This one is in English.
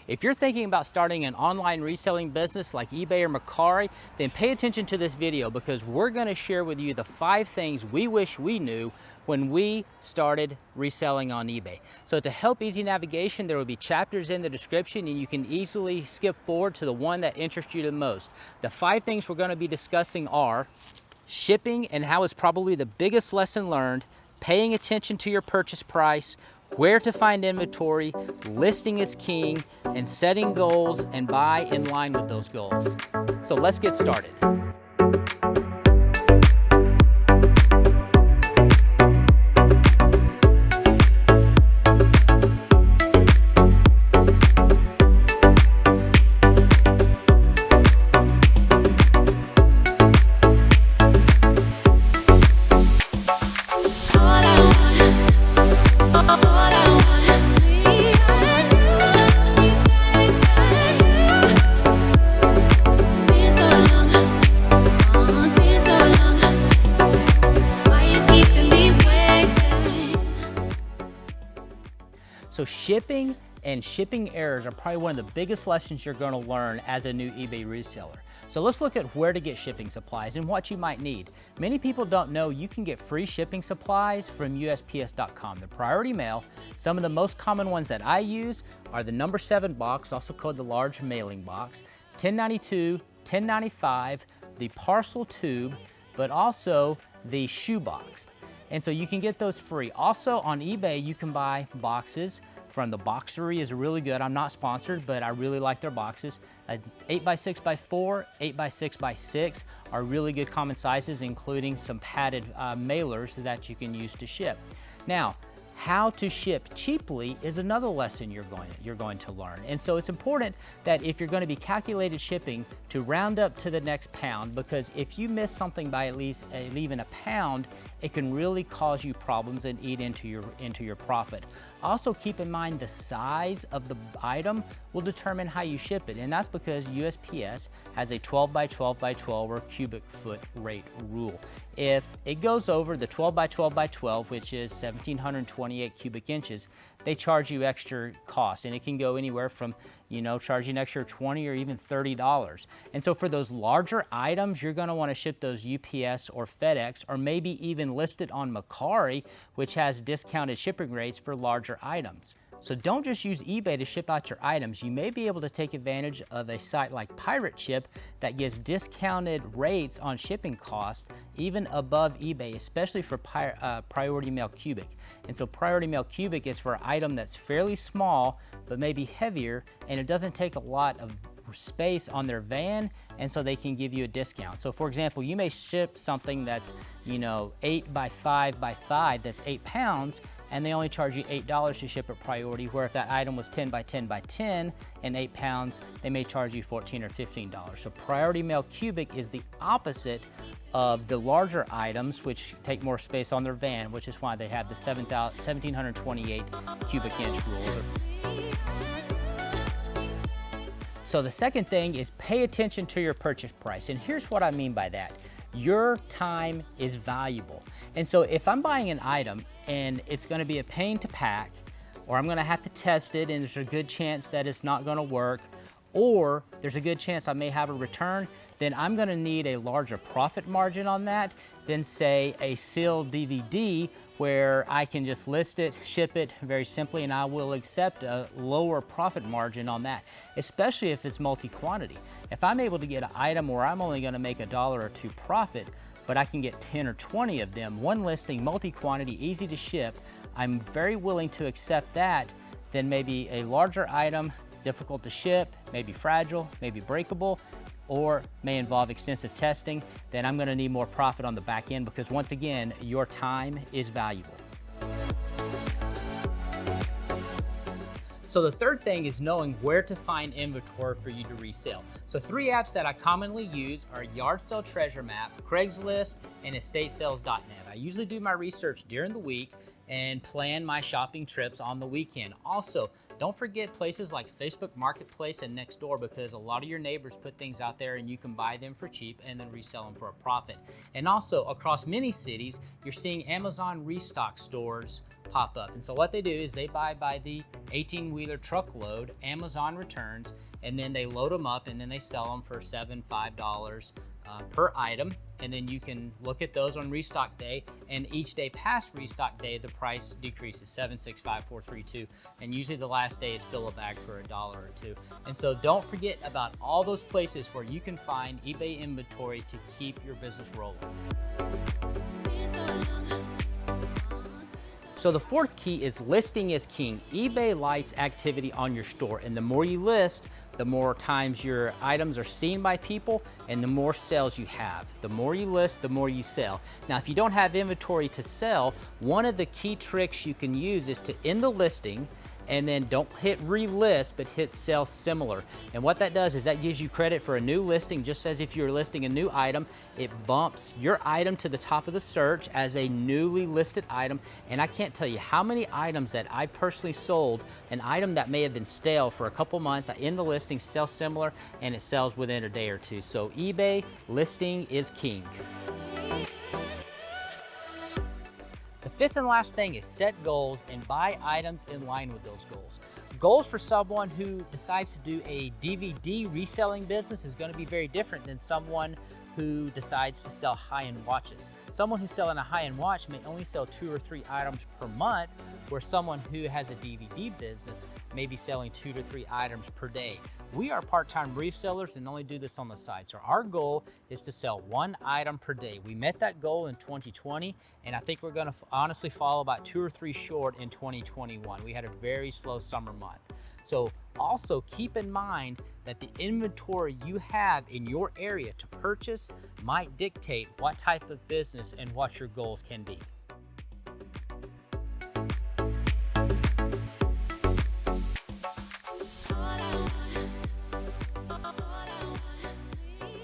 If you're thinking about starting an online reselling business like eBay or Mercari, then pay attention to this video because we're going to share with you the 5 things we wish we knew when we started reselling on eBay. So to help easy navigation, there will be chapters in the description and you can easily skip forward to the one that interests you the most. The 5 things we're going to be discussing are shipping and how it's probably the biggest lesson learned, paying attention to your purchase price, where to find inventory, listing is king, and setting goals and buy in line with those goals. So let's get started. So shipping and shipping errors are probably one of the biggest lessons you're going to learn as a new eBay reseller. So let's look at where to get shipping supplies and what you might need. Many people don't know you can get free shipping supplies from USPS.com. The priority mail, some of the most common ones that I use are the number 7 box, also called the large mailing box, 1092, 1095, the parcel tube, but also the shoe box. And so you can get those free. Also on eBay, you can buy boxes from the Boxery is really good. I'm not sponsored, but I really like their boxes. 8x6x4, 8x6x6 are really good common sizes, including some padded mailers that you can use to ship. Now, how to ship cheaply is another lesson you're going to learn. And so it's important that if you're going to be calculated shipping to round up to the next pound, because if you miss something by at least even a pound, it can really cause you problems and eat into your profit. Also keep in mind the size of the item will determine how you ship it, and that's because USPS has a 12 by 12 by 12 or cubic foot rate rule. If it goes over the 12 by 12 by 12, which is 1,728 cubic inches, they charge you extra cost, and it can go anywhere from, charging an extra $20 or even $30. And so for those larger items, you're going to want to ship those UPS or FedEx, or maybe even list it on Mercari, which has discounted shipping rates for larger items. So don't just use eBay to ship out your items. You may be able to take advantage of a site like Pirate Ship that gives discounted rates on shipping costs even above eBay, especially for Priority Mail Cubic. And so Priority Mail Cubic is for an item that's fairly small but maybe heavier, and it doesn't take a lot of space on their van, and so they can give you a discount. So for example, you may ship something that's 8 by 5 by 5, that's 8 pounds, and they only charge you $8 to ship at priority, where if that item was 10 by 10 by 10 and 8 pounds, they may charge you $14 or $15. So Priority Mail Cubic is the opposite of the larger items, which take more space on their van, which is why they have the 1,728 cubic inch rule. So the second thing is pay attention to your purchase price. And here's what I mean by that. Your time is valuable. And so if I'm buying an item and it's going to be a pain to pack, or I'm going to have to test it and there's a good chance that it's not going to work, or there's a good chance I may have a return, then I'm going to need a larger profit margin on that than say a sealed DVD where I can just list it, ship it very simply, and I will accept a lower profit margin on that, especially if it's multi-quantity. If I'm able to get an item where I'm only going to make $1 or $2 profit, but I can get 10 or 20 of them, one listing, multi-quantity, easy to ship, I'm very willing to accept that than maybe a larger item, difficult to ship, maybe fragile, maybe breakable, or may involve extensive testing. Then I'm going to need more profit on the back end, because once again, your time is valuable. So the third thing is knowing where to find inventory for you to resell. So 3 apps that I commonly use are Yard Sale Treasure Map, Craigslist, and EstateSales.net. I usually do my research during the week, and plan my shopping trips on the weekend. Also, don't forget places like Facebook Marketplace and Nextdoor, because a lot of your neighbors put things out there and you can buy them for cheap and then resell them for a profit. And also, across many cities, you're seeing Amazon restock stores pop up. And so what they do is they buy by the 18-wheeler truckload, Amazon returns, and then they load them up and then they sell them for $7, $5 per item. And then you can look at those on restock day, and each day past restock day, the price decreases, 7, 6, 5, 4, 3, 2. And usually the last day is fill a bag for $1 or $2. And so don't forget about all those places where you can find eBay inventory to keep your business rolling. So the fourth key is listing is king. eBay likes activity on your store, and the more you list, the more times your items are seen by people and the more sales you have. The more you list, the more you sell. Now, if you don't have inventory to sell, one of the key tricks you can use is to end the listing and then don't hit relist, but hit sell similar. And what that does is that gives you credit for a new listing, just as if you're listing a new item. It bumps your item to the top of the search as a newly listed item. And I can't tell you how many items that I personally sold, an item that may have been stale for a couple months, I end the listing, sell similar, and it sells within a day or two. So eBay listing is king. The fifth and last thing is set goals and buy items in line with those goals. Goals for someone who decides to do a DVD reselling business is going to be very different than someone who decides to sell high-end watches. Someone who's selling a high-end watch may only sell 2 or 3 items per month, where someone who has a DVD business may be selling 2 to 3 items per day. We are part-time resellers and only do this on the side. So our goal is to sell 1 item per day. We met that goal in 2020, and I think we're gonna honestly fall about 2 or 3 short in 2021. We had a very slow summer month. So also keep in mind that the inventory you have in your area to purchase might dictate what type of business and what your goals can be.